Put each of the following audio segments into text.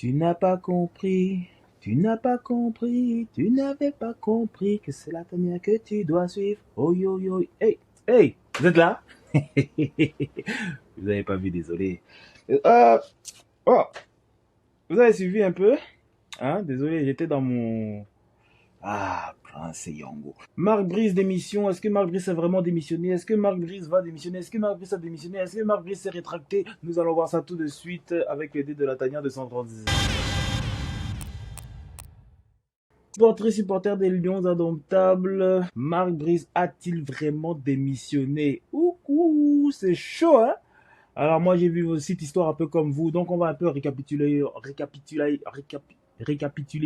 Tu n'as pas compris, tu n'as pas compris, tu n'avais pas compris que c'est la dernière que tu dois suivre. Oh yo yo, hey, hey, vous êtes là? Vous n'avez pas vu, désolé. Oh, vous avez suivi un peu? Hein, désolé, j'étais dans mon... Ah, Prince Yango. Marc Brice démission. Est-ce que Marc Brice a vraiment démissionné? Est-ce que Marc Brice va démissionner? Est-ce que Marc Brice a démissionné? Est-ce que Marc Brice s'est rétracté? Nous allons voir ça tout de suite avec l'idée de la tanière de 136. Portrait supporter des Lions indomptables. Marc Brice a-t-il vraiment démissionné? Ouh, c'est chaud, hein? Alors moi j'ai vu cette histoire un peu comme vous, donc on va un peu récapituler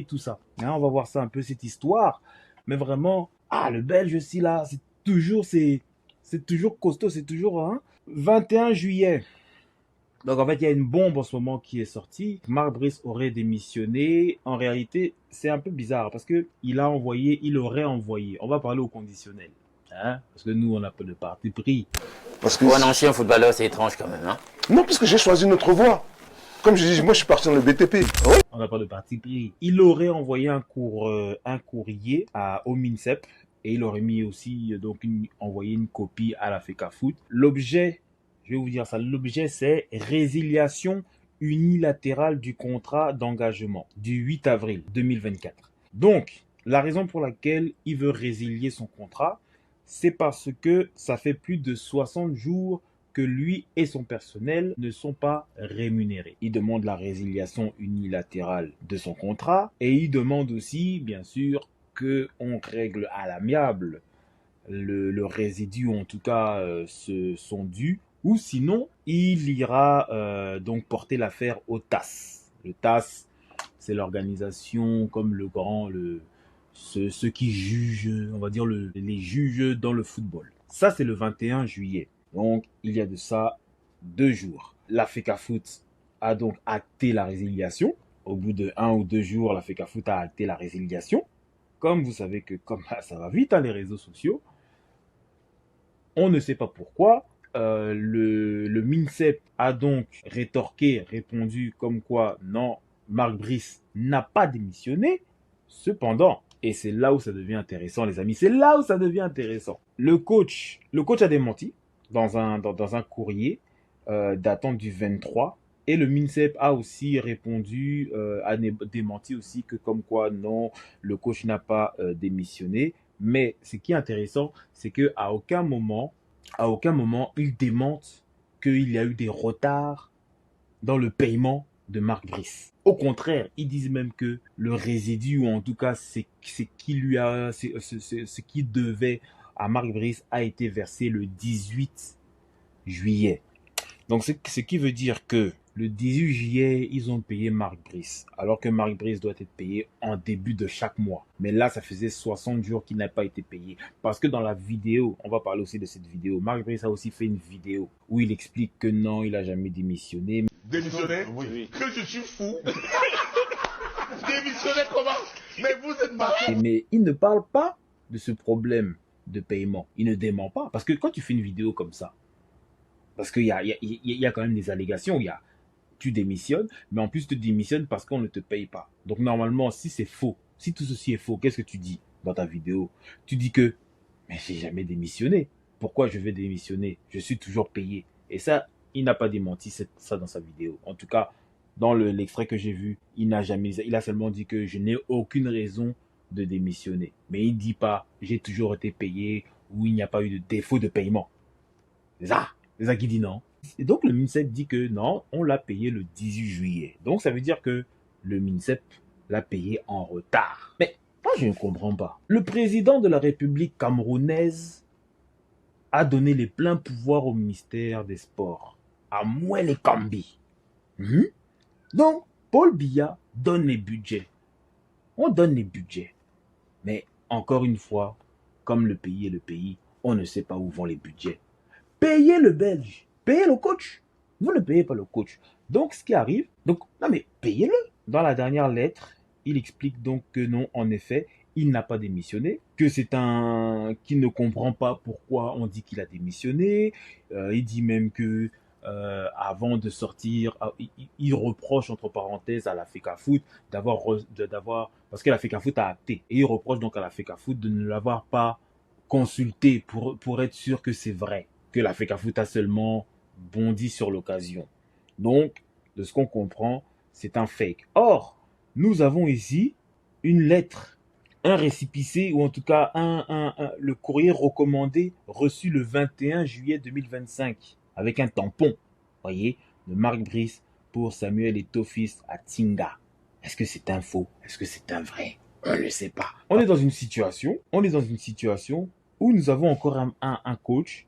tout ça. Hein, on va voir ça un peu cette histoire, mais vraiment, le Belge aussi là, c'est toujours costaud, c'est toujours 21 juillet. Donc en fait, il y a une bombe en ce moment qui est sortie. Marc Brice aurait démissionné. En réalité, c'est un peu bizarre parce que il aurait envoyé. On va parler au conditionnel. Hein? Parce que nous, on n'a pas de parti pris. Parce que Pour un ancien footballeur, c'est étrange quand même. Hein. non, parce que j'ai choisi une autre voie. Comme je dis, moi je suis parti dans le BTP. On n'a pas de parti pris. Il aurait envoyé un courrier au MINSEP et il aurait mis aussi envoyé une copie à la FECAFOOT. L'objet, je vais vous dire ça, l'objet c'est résiliation unilatérale du contrat d'engagement du 8 avril 2024. Donc, la raison pour laquelle il veut résilier son contrat, c'est parce que ça fait plus de 60 jours que lui et son personnel ne sont pas rémunérés. Il demande la résiliation unilatérale de son contrat et il demande aussi, bien sûr, qu'on règle à l'amiable le résidu, en tout cas son dû, ou sinon il ira donc porter l'affaire au TAS. Le TAS, c'est l'organisation comme ceux qui jugent, on va dire les juges dans le football. Ça, c'est le 21 juillet. Donc, il y a de ça 2 jours. La FECAFOOT a donc acté la résiliation. Au bout de 1 ou 2 jours, la FECAFOOT a acté la résiliation. Comme vous savez que comme ça va vite, les réseaux sociaux, on ne sait pas pourquoi. Le MINSEP a donc répondu comme quoi non, Marc Brice n'a pas démissionné. Cependant, et c'est là où ça devient intéressant, les amis, c'est là où ça devient intéressant. Le coach a démenti dans un courrier datant du 23. Et le MINSEP a aussi répondu, a démenti aussi que comme quoi non, le coach n'a pas démissionné. Mais ce qui est intéressant, c'est qu'à aucun moment, ils démentent qu'il y a eu des retards dans le paiement de Marc Brice. Au contraire, ils disent même que le résidu, ou en tout cas ce qui devait à Marc Brice a été versé le 18 juillet. Donc ce qui veut dire que le 18 juillet, ils ont payé Marc Brice, alors que Marc Brice doit être payé en début de chaque mois. Mais là, ça faisait 60 jours qu'il n'a pas été payé. Parce que dans la vidéo, on va parler aussi de cette vidéo, Marc Brice a aussi fait une vidéo où il explique que non, il n'a jamais démissionné. Démissionner? Oui. Que je suis fou. Démissionner comment? Mais vous êtes malade. Mais il ne parle pas de ce problème de paiement. Il ne dément pas. Parce que quand tu fais une vidéo comme ça, parce qu'il y a quand même des allégations, tu démissionnes, mais en plus tu démissionnes parce qu'on ne te paye pas. Donc normalement, si c'est faux, si tout ceci est faux, qu'est-ce que tu dis dans ta vidéo? Tu dis que, mais j'ai jamais démissionné. Pourquoi je vais démissionner? Je suis toujours payé. Et ça, il n'a pas démenti ça dans sa vidéo. En tout cas, dans l'extrait que j'ai vu, il a seulement dit que je n'ai aucune raison de démissionner. Mais il dit pas, j'ai toujours été payé ou il n'y a pas eu de défaut de paiement. C'est ça qui dit non. Et donc le MINSEP dit que non, on l'a payé le 18 juillet. Donc ça veut dire que le MINSEP l'a payé en retard. Mais moi je ne comprends pas. Le président de la République camerounaise a donné les pleins pouvoirs au ministère des Sports, à Mouele Kambi. Donc Paul Biya donne les budgets. On donne les budgets. Mais encore une fois, comme le pays est le pays, on ne sait pas où vont les budgets. Payez le Belge, payez le coach. Vous ne payez pas le coach. Donc, ce qui arrive, non mais payez-le. Dans la dernière lettre, il explique donc que non, en effet, il n'a pas démissionné, que c'est qu'il ne comprend pas pourquoi on dit qu'il a démissionné. Il dit même que avant de sortir, il reproche entre parenthèses à la FECAFOOT d'avoir, parce que la FECAFOOT a acté, et il reproche donc à la FECAFOOT de ne l'avoir pas consulté pour être sûr que c'est vrai, que la FECAFOOT a seulement bondi sur l'occasion. Donc, de ce qu'on comprend, c'est un fake. Or, nous avons ici une lettre, un récépissé, ou en tout cas le courrier recommandé reçu le 21 juillet 2025, avec un tampon, voyez, de Marc Brice pour Samuel Eto'o-Fils à Tinga. Est-ce que c'est un faux? Est-ce que c'est un vrai? On ne le sait pas. On est dans une situation où nous avons encore un coach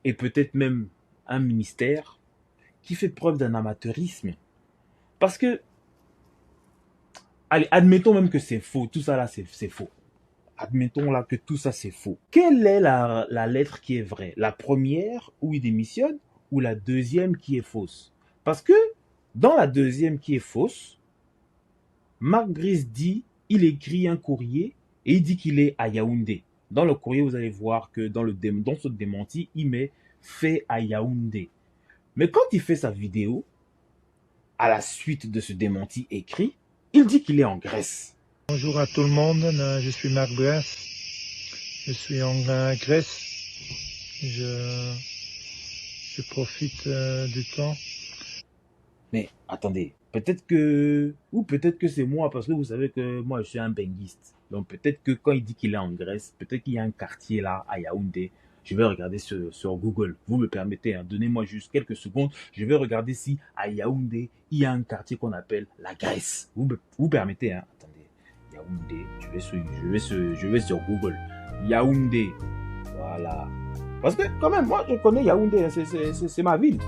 et peut-être même un ministère qui fait preuve d'un amateurisme. Parce que, allez, admettons même que c'est faux. Tout ça là, c'est faux. Admettons là que tout ça c'est faux. Quelle est la lettre qui est vraie? La première où il démissionne ou la deuxième qui est fausse? Parce que dans la deuxième qui est fausse, Marc Brice dit, il écrit un courrier et il dit qu'il est à Yaoundé. Dans le courrier, vous allez voir que dans ce démenti, il met fait à Yaoundé. Mais quand il fait sa vidéo, à la suite de ce démenti écrit, il dit qu'il est en Grèce. Bonjour à tout le monde, je suis Marc Brice, je suis en Grèce, je profite du temps. Mais attendez, peut-être que c'est moi, parce que vous savez que moi je suis un benguiste. Donc peut-être que quand il dit qu'il est en Grèce, peut-être qu'il y a un quartier là à Yaoundé. Je vais regarder sur Google. Vous me permettez, hein, donnez-moi juste quelques secondes. Je vais regarder si à Yaoundé, il y a un quartier qu'on appelle la Grèce. Vous permettez, hein. Attendez. Yaoundé, je vais sur Google. Yaoundé. Voilà. Parce que quand même, moi je connais Yaoundé, hein, c'est ma ville.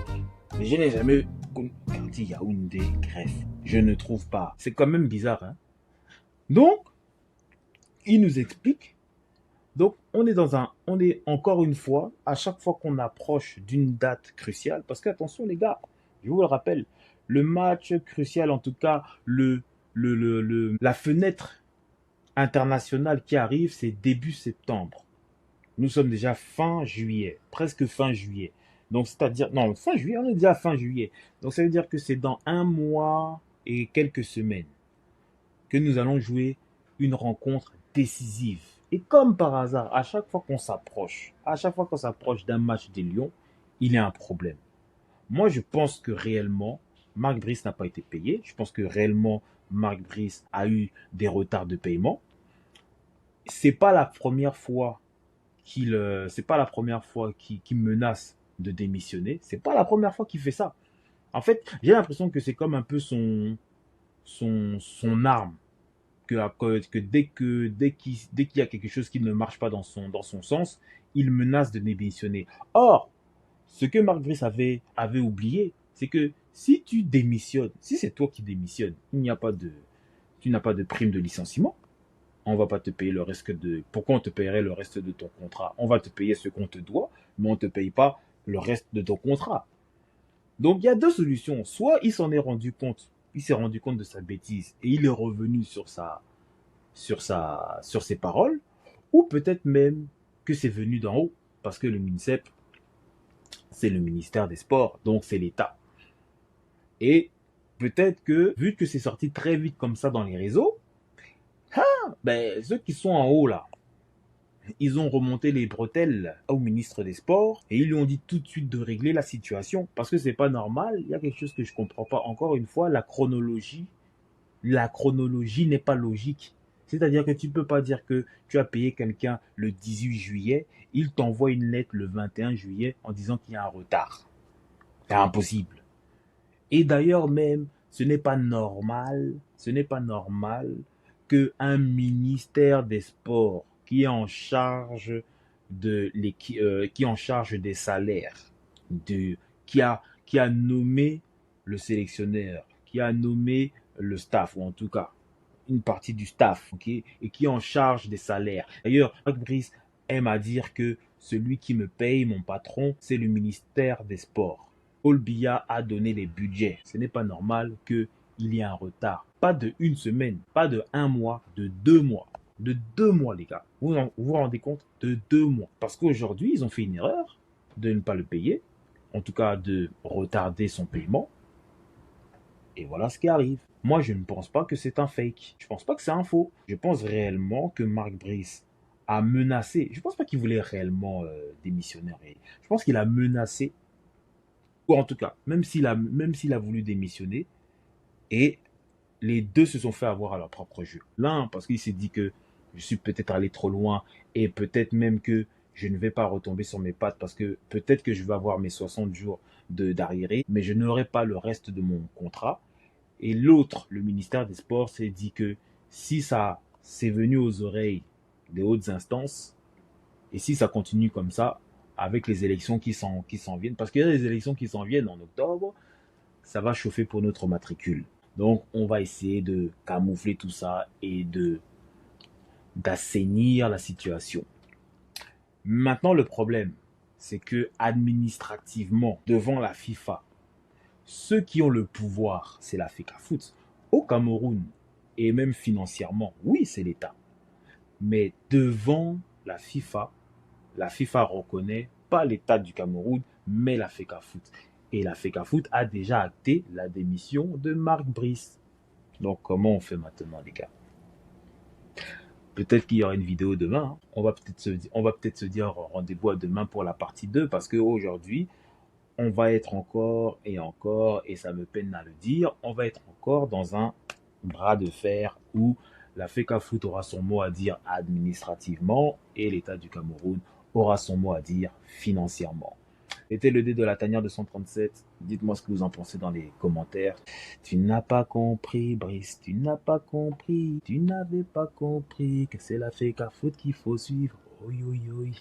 Mais je n'ai jamais connu quartier Yaoundé, Grèce. Je ne trouve pas. C'est quand même bizarre, hein. Donc, il nous explique. Donc, on est encore une fois, à chaque fois qu'on approche d'une date cruciale, parce qu'attention les gars, je vous le rappelle, le match crucial, en tout cas, la fenêtre internationale qui arrive, c'est début septembre. Nous sommes déjà fin juillet, presque fin juillet. Donc, c'est-à-dire, non, fin juillet, on est déjà fin juillet. Donc, ça veut dire que c'est dans 1 mois et quelques semaines que nous allons jouer une rencontre décisive. Et comme par hasard, à chaque fois qu'on s'approche d'un match des Lions, il y a un problème. Moi, je pense que réellement, Marc Brice n'a pas été payé. Je pense que réellement, Marc Brice a eu des retards de paiement. C'est pas la première fois qu'il menace de démissionner. C'est pas la première fois qu'il fait ça. En fait, j'ai l'impression que c'est comme un peu son arme. Que dès qu'il y a quelque chose qui ne marche pas dans son sens, il menace de démissionner. Or, ce que Marc Brice avait oublié, c'est que si tu démissionnes, si c'est toi qui démissionnes, tu n'as pas de prime de licenciement. On va pas te payer le reste pourquoi on te paierait le reste de ton contrat? On va te payer ce qu'on te doit, mais on te paye pas le reste de ton contrat. Donc, il y a deux solutions. Soit il s'est rendu compte de sa bêtise et il est revenu sur ses paroles, ou peut-être même que c'est venu d'en haut, parce que le MINSEP, c'est le ministère des Sports, donc c'est l'État. Et peut-être que, vu que c'est sorti très vite comme ça dans les réseaux, ceux qui sont en haut là, ils ont remonté les bretelles au ministre des Sports et ils lui ont dit tout de suite de régler la situation, parce que c'est pas normal. Il y a quelque chose que je comprends pas. Encore une fois, la chronologie n'est pas logique. C'est-à-dire que tu peux pas dire que tu as payé quelqu'un le 18 juillet, il t'envoie une lettre le 21 juillet en disant qu'il y a un retard. C'est impossible. Et d'ailleurs même, ce n'est pas normal que un ministère des Sports qui est en charge des salaires, qui a nommé le sélectionneur, qui a nommé le staff, ou en tout cas une partie du staff, et qui est en charge des salaires. D'ailleurs, Marc Brice aime à dire que celui qui me paye, mon patron, c'est le ministère des Sports. Paul Biya a donné les budgets. Ce n'est pas normal qu'il y ait un retard. Pas de 1 semaine, pas de 1 mois, de 2 mois. De 2 mois, les gars. Vous vous rendez compte? De 2 mois. Parce qu'aujourd'hui, ils ont fait une erreur de ne pas le payer. en tout cas de retarder son paiement. Et voilà ce qui arrive. Moi, je ne pense pas que c'est un fake. Je ne pense pas que c'est un faux. Je pense réellement que Mark Brice a menacé. Je ne pense pas qu'il voulait réellement démissionner. Je pense qu'il a menacé, ou en tout cas, même s'il a voulu démissionner, et les deux se sont fait avoir à leur propre jeu. L'un, parce qu'il s'est dit que je suis peut-être allé trop loin, et peut-être même que je ne vais pas retomber sur mes pattes, parce que peut-être que je vais avoir mes 60 jours d'arriéré, mais je n'aurai pas le reste de mon contrat. Et l'autre, le ministère des Sports, s'est dit que si ça s'est venu aux oreilles des hautes instances, et si ça continue comme ça, avec les élections qui s'en viennent, parce qu'il y a des élections qui s'en viennent en octobre, ça va chauffer pour notre matricule. Donc, on va essayer de camoufler tout ça et d'assainir la situation. Maintenant, le problème, c'est que administrativement, devant la FIFA, ceux qui ont le pouvoir, c'est la FECAFOOT. Au Cameroun, et même financièrement, oui, c'est l'État. Mais devant la FIFA reconnaît pas l'État du Cameroun, mais la FECAFOOT. Et la FECAFOOT a déjà acté la démission de Mark Brice. Donc, comment on fait maintenant, les gars? Peut-être qu'il y aura une vidéo demain. Hein. On va peut-être se dire rendez-vous à demain pour la partie 2, parce qu'aujourd'hui, on va être encore, et ça me peine à le dire, on va être encore dans un bras de fer où la FECAFOOT aura son mot à dire administrativement et l'État du Cameroun aura son mot à dire financièrement. C'était le dé de la tanière 237. Dites-moi ce que vous en pensez dans les commentaires. Tu n'as pas compris, Brice, tu n'as pas compris, tu n'avais pas compris que c'est la FECAFOOT qu'il faut suivre. Oui, oui, oui.